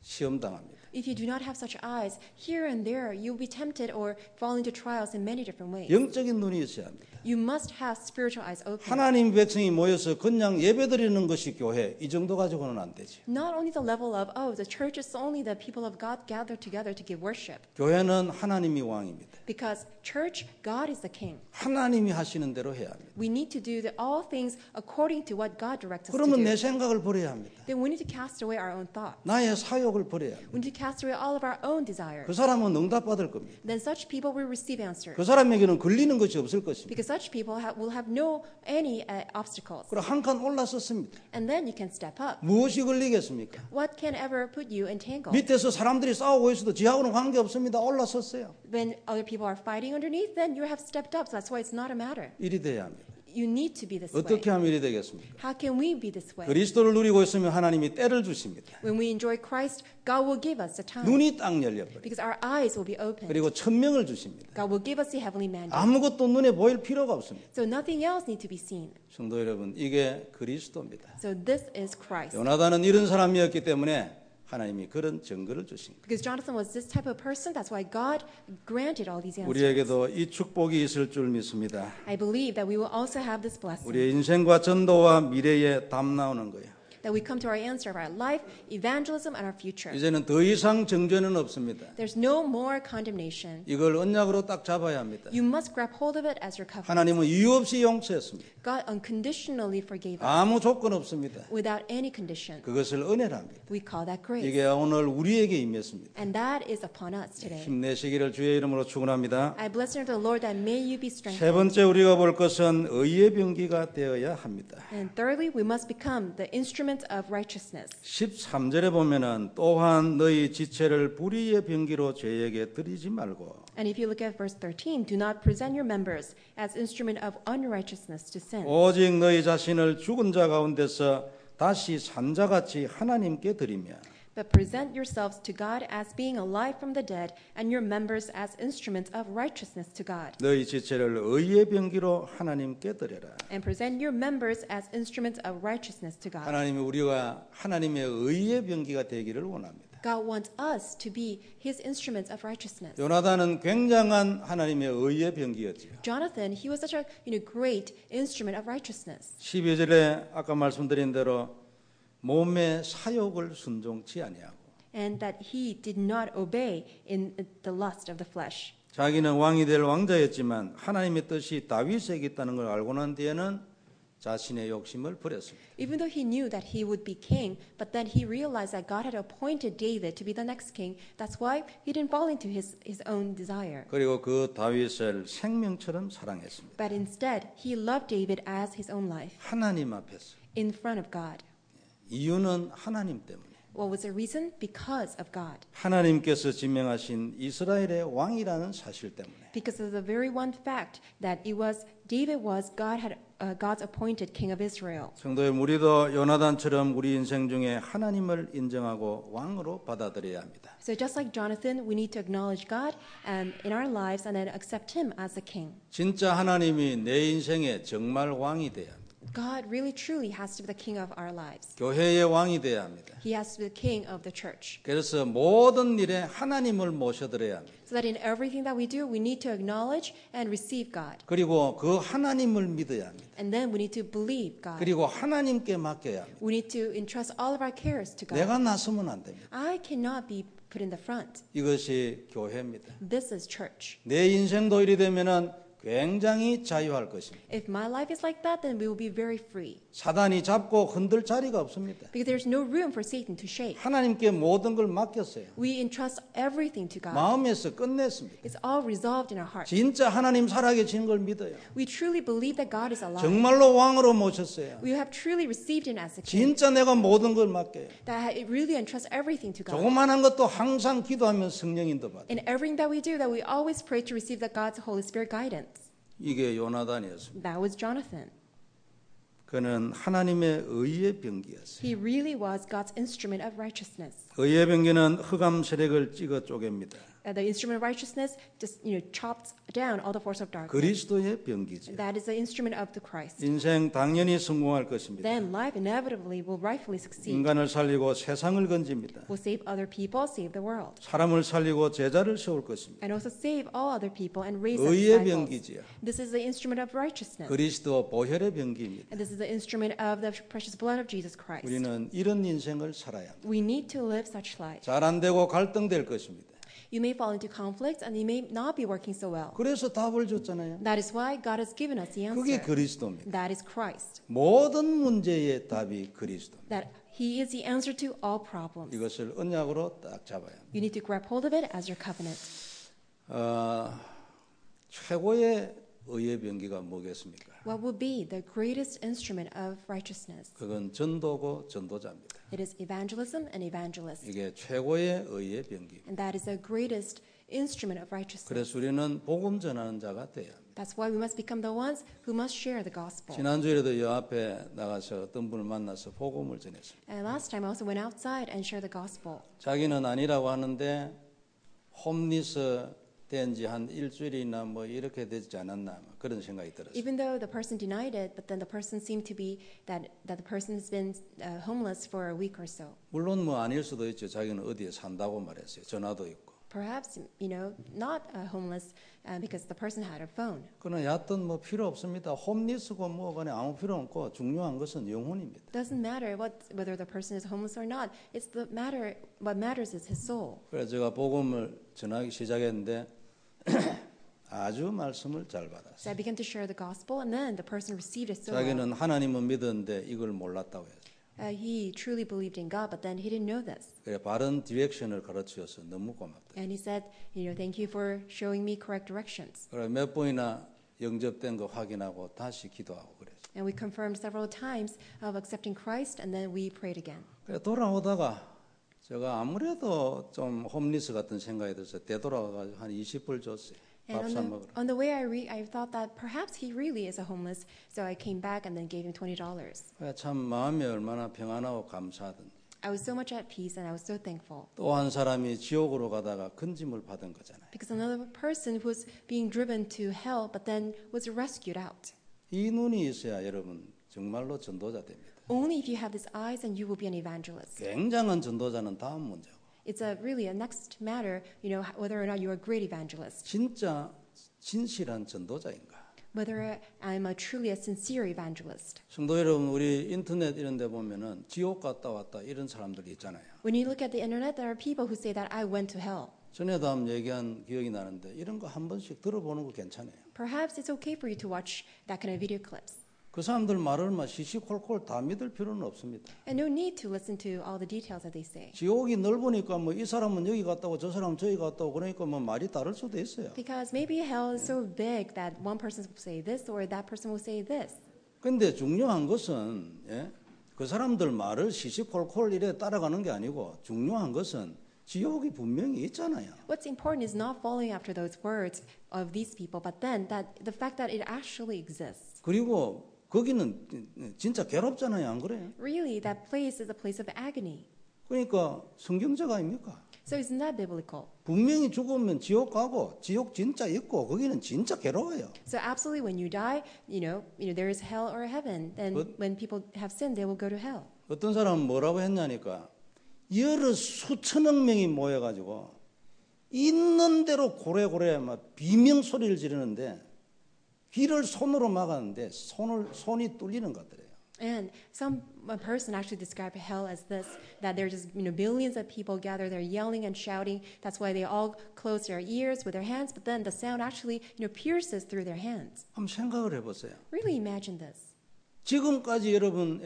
시험 당합니다. If you do not have such eyes, here and there you'll be tempted or fall into trials in many different ways. 영적인 눈이 있어야 합니다. You must have spiritual eyes open. 하나님 백성이 모여서 그냥 예배드리는 것이 교회 이 정도 가지고는 안 되죠. Not only the level of, oh, the church is only the people of God gathered together to give worship. 교회는 하나님이 왕입니다. Because church, God is the king. 하나님이 하시는 대로 해야 합니다. We need to do all things according to what God directs us to 그러면 do. 내 생각을 버려야 합니다. Then we need to cast away our own thoughts. 나의 사욕을 버려야 합니다. We need to cast away all of our own desires. 그 사람은 응답받을 겁니다. Then such people will receive answers. 그 사람에게는 걸리는 것이 없을 것입니다. Because such people will have no any obstacles. 그리고 한 칸 올라섰습니다. And then you can step up. 무엇이 걸리겠습니까? What can ever put you entangled? 밑에서 사람들이 싸우고 있어도 지하고는 관계없습니다. 올라섰어요. When other people are fighting underneath, then you have stepped up. So that's why it's not a matter. 일이 돼야 합니다. You need to be this way. 어떻게 하면 일이 되겠습니까? How can we be this way? 그리스도를 누리고 있으면 하나님이 때를 주십니다. When we enjoy Christ, God will give us the time. 눈이 딱 열려버려요. Because our eyes will be opened. 그리고 천명을 주십니다. God will give us the heavenly mandate. 아무것도 눈에 보일 필요가 없습니다. So nothing else needs to be seen. 성도 여러분, 이게 그리스도입니다. So this is Christ. 요나단은 이런 사람이었기 때문에 하나님이 그런 증거를 주신 거예요. Because Jonathan was this type of person, that's why God granted all these answers. 우리에게도 이 축복이 있을 줄 믿습니다. I believe that we will also have this blessing. 우리의 인생과 전도와 미래에 답 나오는 거예요. That we come to our answer of our life, evangelism, and our future. 이제는 더 이상 정죄는 없습니다. There's no more condemnation. 이걸 언약으로 딱 잡아야 합니다. You must grab hold of it as your covenant. 하나님은 이유 없이 용서했습니다. God unconditionally forgave us 아무 조건 없습니다. without any condition. 그것을 은혜랍니다. We call that grace. 이게 오늘 우리에게 임했습니다. And that is upon us today. 힘내시기를 주의 이름으로 축원합니다. I bless the Lord that may you be 세 strengthened. 번째 우리가 볼 것은 의의 병기가 되어야 합니다. And thirdly, we must become the instrument of righteousness. 13절에 보면은 또한 너희 지체를 불의의 병기로 죄에게 드리지 말고 And if you look at verse 13, do not present your members as instrument of unrighteousness to sin. 오직 너희 자신을 죽은 자 가운데서 다시 산 자같이 하나님께 드리며 But present yourselves to God as being alive from the dead, and your members as instruments of righteousness to God. 너희 지체를 의의 병기로 하나님께 드려라. And present your members as instruments of righteousness to God. 하나님이 우리가 하나님의 의의 병기가 되기를 원합니다. God wants us to be His instruments of righteousness. 요나단은 굉장한 하나님의 의의 병기였지요. Jonathan, he was such a great instrument of righteousness. 12절에 아까 말씀드린 대로 몸의 사욕을 순종치 아니하고 And that he did not obey in the lust of the flesh. 자기는 왕이 될 왕자였지만 하나님의 뜻이 다윗에게 있다는 걸 알고 난 뒤에는 자신의 욕심을 버렸습니다. Even though he knew that he would be king, but then he realized that God had appointed David to be the next king. That's why he didn't fall into his own desire. 그리고 그 다윗을 생명처럼 사랑했습니다. But instead, he loved David as his own life, 하나님 앞에서. in front of God. 이유는 하나님 때문에. What was the reason? Because of God. 하나님께서 지명하신 이스라엘의 왕이라는 사실 때문에. Because of the very one fact that David was God's appointed king of Israel. 성도의 우리도 요나단처럼 우리 인생 중에 하나님을 인정하고 왕으로 받아들여야 합니다. So just like Jonathan, we need to acknowledge God in our lives and then accept Him as the king. 진짜 하나님이 내 인생에 정말 왕이 돼야 합니다. God really truly has to be the king of our lives. 교회의 왕이 돼야 합니다. He has to be the king of the church. 그래서 모든 일에 하나님을 모셔드려야 합니다. So that in everything that we do, we need to acknowledge and receive God. 그리고 그 하나님을 믿어야 합니다. And then we need to believe God. 그리고 하나님께 맡겨야 합니다. We need to entrust all of our cares to God. 내가 나서면 안 됩니다. I cannot be put in the front. 이것이 교회입니다. This is church. 내 인생도 이리 되면은 굉장히 자유할 것입니다. If my life is like that, then we will be very free. 사단이 잡고 흔들 자리가 없습니다. Because there's no room for Satan to shake. 하나님께 모든 걸 맡겼어요. We entrust everything to God. 마음에서 끝냈습니다. It's all resolved in our heart. 진짜 하나님 살아계신 걸 믿어요. We truly believe that God is alive. 정말로 왕으로 모셨어요. We have truly received Him as a king. 진짜 내가 모든 걸 맡겨요. That it really entrusts everything to God. 조그만한 것도 항상 기도하면 성령 인도 받아요. In everything that we do, that we always pray to receive the God's Holy Spirit guidance. 이게 요나단이었습니다. That was Jonathan. 그는 하나님의 의의 병기였어요. He really was God's instrument of righteousness. 의의 병기는 흑암 세력을 찍어 쪼갭니다. The instrument of righteousness just chops down all the force of darkness. 그리스도의 병기죠. That is the instrument of the Christ. 인생 당연히 성공할 것입니다. Then life inevitably will rightfully succeed. 인간을 살리고 세상을 건집니다. Will save other people, save the world. 사람을 살리고 제자를 세울 것입니다. And also save all other people and raise up 의의 disciples. 병기지요. This is the instrument of righteousness. 그리스도 보혈의 병기입니다. And this is the instrument of the precious blood of Jesus Christ. 우리는 이런 인생을 살아야 합니다. We need to live such life. 잘 안 되고 갈등될 것입니다. You may fall into conflict and you may not be working so well. 그래서 답을 줬잖아요. That is why God has given us the 그게 answer. 그리스도입니다. That is Christ. 모든 문제의 답이 그리스도입니다. That He is the answer to all problems. 이것을 언약으로 딱 잡아야 합니다. You need to grab hold of it as your covenant. 최고의 의의 병기가 뭐겠습니까? What will be the greatest instrument of righteousness? 그건 전도고 전도자입니다. It is evangelism and evangelist. 이게 최고의 의의 병기입니다. And that is the greatest instrument of righteousness. 그래서 우리는 복음 전하는 자가 돼야 합니다. That's why we must become the ones who must share the gospel. 지난주에도 여 앞에 나가서 어떤 분을 만나서 복음을 전했습니다. And last time I also went outside and shared the gospel. 자기는 아니라고 하는데 홈리스 된 지 한 일주일이나 뭐 이렇게 되지 않았나 그런 생각이 들었어요. Even though the person denied it, but then the person seemed to be that the person has been homeless for a week or so. 물론 뭐 아닐 수도 있죠. 자기는 어디에 산다고 말했어요. 전화도 있고. Perhaps, not homeless because the person had a phone. 그러나 여하튼 뭐 필요 없습니다. 홈리스고 뭐 간에 아무 필요 없고 중요한 것은 영혼입니다. Doesn't matter whether the person is homeless or not. What matters is his soul. 그래서 제가 복음을 전하기 시작했는데 아주 말씀을 잘 So 받았어요. I began to share the gospel, and then the person received it so well. 자기는 하나님은 믿었는데 이걸 몰랐다고 했어요. He truly believed in God, but then he didn't know this. 그래 바른 디렉션을 가르쳐줘서 너무 고맙다. And he said, thank you for showing me correct directions. 그래 몇 번이나 영접된 거 확인하고 다시 기도하고 그랬어요. And we confirmed several times of accepting Christ, and then we prayed again. 그래 돌아오다가 제가 아무래도 좀 홈리스 같은 생각이 들어서 되돌아가서 한 20불 줬어요. 밥 사 And 먹으러. on the way, I thought that perhaps he really is a homeless, so I came back and then gave him $20. 그래 참 마음이 얼마나 평안하고 감사하던지. I was so much at peace, and I was so thankful. 또 한 사람이 지옥으로 가다가 건짐을 받은 거잖아요. Because another person who was being driven to hell, but then was rescued out. 이 눈이 있어야 여러분 정말로 전도자 됩니다. Only if you have these eyes, and you will be an evangelist. 굉장한 전도자는 다음 문제고. It's really a next matter, whether or not you're a great evangelist. 진짜 진실한 전도자인가? Whether I'm truly a sincere evangelist. 성도 여러분, 우리 인터넷 이런 데 보면은 지옥 갔다 왔다 이런 사람들이 있잖아요. When you look at the internet, there are people who say that I went to hell. 전에도 한번 얘기한 기억이 나는데 이런 거 한 번씩 들어보는 거 괜찮아요. Perhaps it's okay for you to watch that kind of video clips. 그 사람들 말을 막 시시콜콜 다 믿을 필요는 없습니다. And no need to listen to all the details that they say. 지옥이 넓으니까 뭐 이 사람은 여기 갔다고 저 사람은 저기 갔다고 그러니까 뭐 말이 다를 수도 있어요. Because maybe hell is so big that one person will say this or that person will say this. 근데 중요한 것은 그 사람들 말을 시시콜콜 이래 따라가는 게 아니고 중요한 것은 지옥이 분명히 있잖아요. What's important is not following after those words of these people, but then the fact that it actually exists. 그리고 거기는 진짜 괴롭잖아요, 안 그래요? Really, that place is a place of agony. 그러니까 성경적 아닙니까? So isn't that biblical? 분명히 죽으면 지옥 가고 지옥 진짜 있고 거기는 진짜 괴로워요. So absolutely, when you die, there is hell or heaven. Then when people have sinned, they will go to hell. 어떤 사람은 뭐라고 했냐니까 여러 수천억 명이 모여가지고 있는 대로 고래고래 막 비명 소리를 지르는데 귀를 손으로 막았는데 손이 뚫리는 것 같더래요. And a person actually described hell as this: that there's just billions of people gather, they're yelling and shouting. That's why they all close their ears with their hands. But then the sound actually pierces through their hands. 한번 생각을 해보세요. Really imagine this. 지금까지 여러분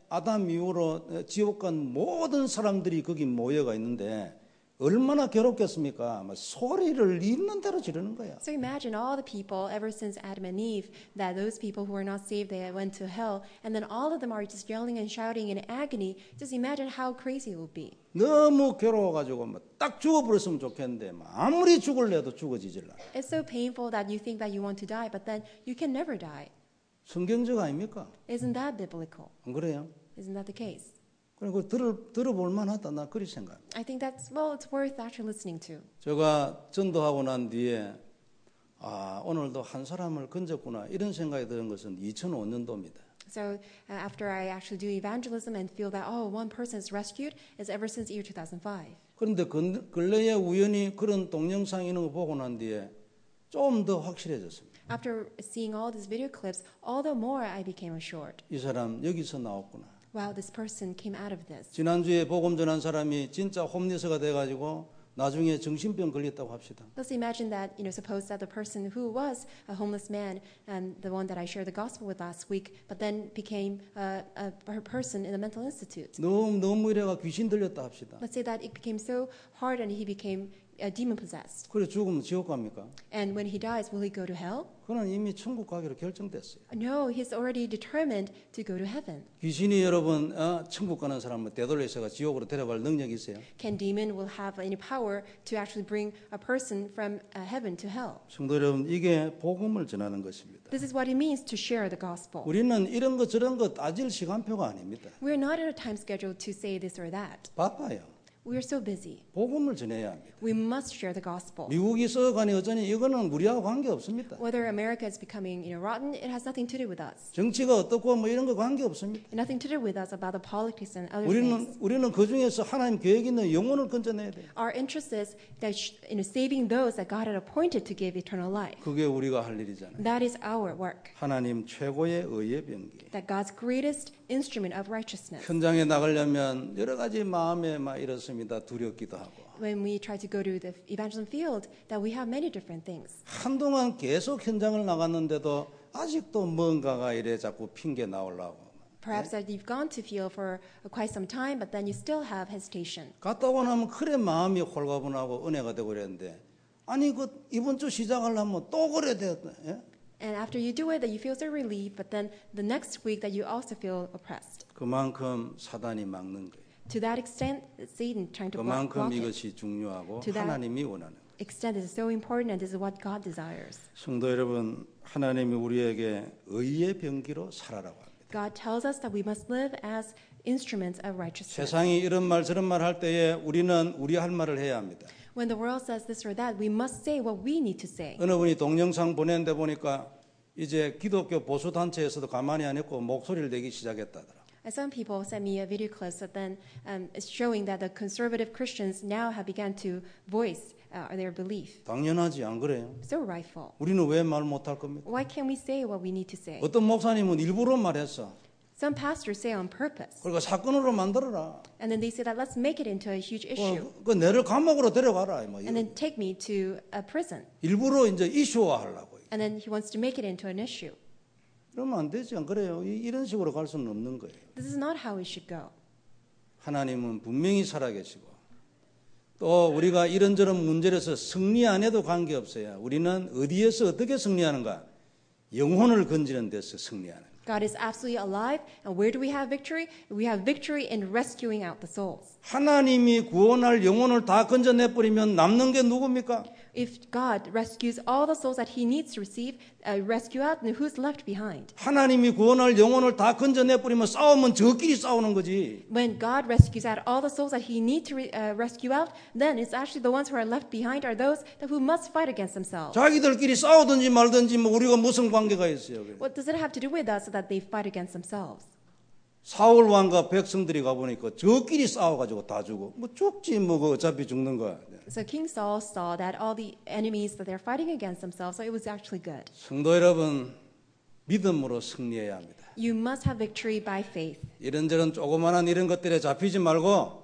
아담 이후로 지옥 간 모든 사람들이 거기 모여가 있는데 얼마나 괴롭겠습니까? 소리를 있는 대로 지르는 거야. So imagine all the people ever since Adam and Eve, that those people who were not saved, they went to hell, and then all of them are just yelling and shouting in agony. Just imagine how crazy it would be. 너무 괴로워가지고 딱 죽어버렸으면 좋겠는데 아무리 죽을래도 죽어지질 않아. It's so painful that you think that you want to die, but then you can never die. 성경적 아닙니까? Isn't that biblical? 안 그래요? Isn't that the case? 그리고 들어볼 만하다 나 그리 생각합니다. I think that's, well, it's worth actually listening to. 제가 전도하고 난 뒤에 오늘도 한 사람을 건졌구나 이런 생각이 드는 것은 2005년도입니다. So after I actually do evangelism and feel that, oh, one person is rescued, is ever since year 2005. 그런데 근래에 우연히 그런 동영상 이런 거 보고 난 뒤에 좀 더 확실해졌습니다. After seeing all these video clips, all the more I became assured. 이 사람 여기서 나왔구나. Wow, this person came out of this. 지난주에 복음 전한 사람이 진짜 홈리스가 돼가지고 나중에 정신병 걸렸다고 합시다. Let's imagine that, suppose that the person who was a homeless man and the one that I shared the gospel with last week, but then became a person in a mental institute. 너무 이래가 귀신 들렸다 합시다. Let's say that it became so hard and he became demon possessed. 그래 죽으면 지옥 갑니까? And when he dies, will he go to hell? 그는 이미 천국 가기로 결정됐어요. No, he's already determined to go to heaven. 귀신이 여러분 천국 가는 사람을 되돌려 있어가 지옥으로 데려갈 능력이 있어요? Can demon will have any power to actually bring a person from heaven to hell? 성도 여러분, 이게 복음을 전하는 것입니다. This is what it means to share the gospel. 우리는 이런 것 저런 것 따질 시간표가 아닙니다. We're not in a time schedule to say this or that. 바빠요. We are so busy. 복음을 전해야 합니다. We must share the gospel. 미국이 썩어가니 어쩌니 이거는 우리하고 관계없습니다. Whether America is becoming rotten, it has nothing to do with us. 정치가 어떻고 뭐 이런 거 관계없습니다. Nothing to do with us about the politics and other things. 우리는 그 중에서 하나님 계획 있는 영혼을 건져내야 돼요. Our interest is that saving those that God had appointed to give eternal life. 그게 우리가 할 일이잖아요. That is our work. 하나님 최고의 의의 병기. That God's greatest instrument of righteousness. 현장에 나가려면 여러 가지 마음에 막 이렇습니다. 두렵기도 하고. When we try to go to the evangelism field, that we have many different things. 한동안 계속 현장을 나갔는데도 아직도 뭔가가 이래 자꾸 핑계 나오려고. Perhaps that you've gone to field for quite some time, but then you still have hesitation. 갔다 오고 나면 그래 마음이 홀가분하고 은혜가 되고 그랬는데 아니 그 이번 주 시작하려면 또 그래 됐다. 예? And after you do it, that you feel so relieved, but then the next week that you also feel oppressed. 그만큼 사단이 막는 거예요. To that extent, Satan trying to block 그만큼 it. 이것이 중요하고 To that 하나님이 원하는 거예요. extent is so important, and this is what God desires. 성도 여러분, 하나님이 우리에게 의의 병기로 살아라고 합니다. God tells us that we must live as instruments of righteousness. 세상이 이런 말 저런 말 할 때에 우리는 우리 할 말을 해야 합니다. When the world says this or that, we must say what we need to say. 어느 분이 동영상 보냈는데 보니까 이제 기독교 보수 단체에서도 가만히 안 있고 목소리를 내기 시작했다더라. Some people sent me a video clip that then is showing that the conservative Christians now have begun to voice their belief. 당연하지 안 그래요? So rightful. 우리는 왜 말 못할 겁니까? Why can't we say what we need to say? 어떤 목사님은 일부러 말했어. Some pastors say on purpose. 그러니까 사건으로 만들어라. And then they say that let's make it into a huge issue. 그 내를 감옥으로 데려가라. 뭐 And then take me to a prison. 일부러 이제 이슈화 하려고. And then he wants to make it into an issue. 그러면 안 되지 안 그래요? 이런 식으로 갈 수는 없는 거예요. This is not how it should go. 하나님은 분명히 살아계시고 또 우리가 이런저런 문제에서 승리 안 해도 관계없어요. 우리는 어디에서 어떻게 승리하는가? 영혼을 건지는 데서 승리하는 거예요. God is absolutely alive. And where do we have victory? We have victory in rescuing out the souls. 하나님이 구원할 영혼을 다 건져내버리면 남는 게 누굽니까? If God rescues all the souls that he needs to rescue out, then who's left behind? 하나님이 구원할 영혼을 다 건져내버리면 싸우면 저끼리 싸우는 거지. When God rescues out all the souls that he needs to rescue out, then it's actually the ones who are left behind are those who must fight against themselves. 자기들끼리 싸우든지 말든지 뭐 우리가 무슨 관계가 있어요. What does it have to do with us so that they fight against themselves? 사울 왕과 백성들이 가보니까 저끼리 싸워가지고 다 죽어. 뭐 죽지 뭐 어차피 죽는 거야. So King Saul saw that all the enemies that they're fighting against themselves, so it was actually good. 성도 여러분, 믿음으로 승리해야 합니다. You must have victory by faith. 이런저런 조그만한 이런 것들에 잡히지 말고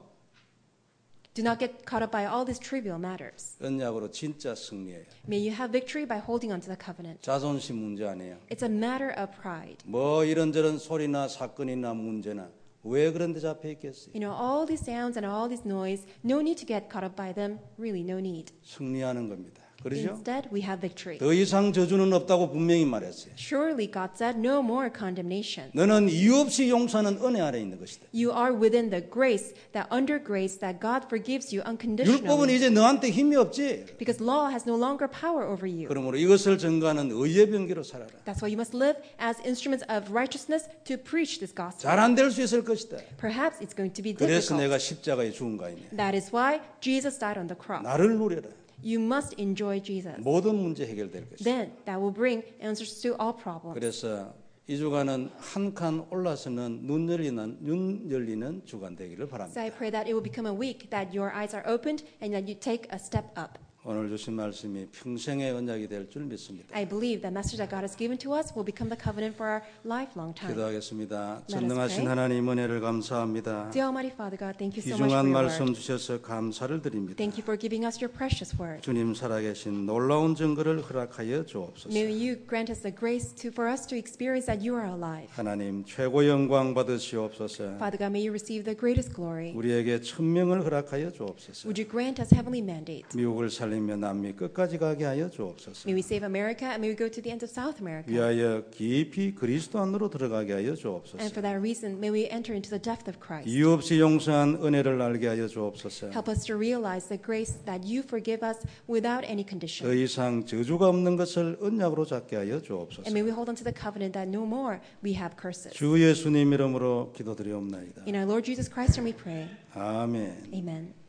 Do not get caught up by all these trivial matters. 언약으로 진짜 승리해요. May you have victory by holding on to the covenant. 자존심 문제 아니에요. It's a matter of pride. 뭐 이런저런 소리나 사건이나 문제나 왜 그런 데 잡혀 있겠어요? All these sounds and all this noise, no need to get caught up by them. Really, no need. 승리하는 겁니다. 그렇죠? Instead, we have victory. 더 이상 저주는 없다고 분명히 말했어요. Surely God said, no more condemnation. 너는 이유 없이 용서하는 은혜 아래 있는 것이다. You are within the grace, that under grace, that God forgives you 율법은 unconditionally. 이제 너한테 힘이 없지. Because law has no longer power over you. 그러므로 이것을 증거하는 의의 병기로 살아라. That's why you must live as instruments of righteousness to preach this gospel. 잘 안 될 수 있을 것이다. Perhaps it's going to be 그래서 내가 difficult. 십자가에 죽은 거 아니냐. That is why Jesus died on the cross. 나를 누려라. You must enjoy Jesus. 모든 문제 해결될 것이다. Then that will bring answers to all problems. 그래서 이 주간은 한 칸 올라서는 눈 열리는 주간 되기를 So 바랍니다. I pray that it will become a week that your eyes are opened and that you take a step up. 오늘 주신 말씀이 평생의 언약이 될 줄 믿습니다. I believe the message that God has given to us will become the covenant for our lifelong time. 기도하겠습니다. us 전능하신 pray. 하나님 은혜를 감사합니다. Dear Almighty Father God, thank you so much for 귀중한 your 말씀 word. 주셔서 감사를 드립니다. Thank you for giving us your precious word. 주님 살아계신 놀라운 증거를 허락하여 주옵소서. May you grant us the grace for us to experience that you are alive. 하나님 최고 영광 받으시옵소서. Father God, may you receive the greatest glory. 우리에게 천명을 허락하여 주옵소서. Would you grant us heavenly mandate? 미국을 살리며 남미 끝까지 가게 하여 주옵소서. May we save America and may we go to the ends of South America. 위하여 깊이 그리스도 안으로 들어가게 하여 And 주옵소서. for that reason, may we enter into the depth of Christ. 이유 없이 용서한 은혜를 알게 하여 주옵소서. Help us to realize the grace that you forgive us without any 더 condition. 이상 저주가 없는 것을 언약으로 잡게 하여 주옵소서. And may we hold on to the covenant that no more we have curses. 주 예수님 이름으로 기도드리옵나이다. In our Lord Jesus Christ, and we pray. 아멘. Amen.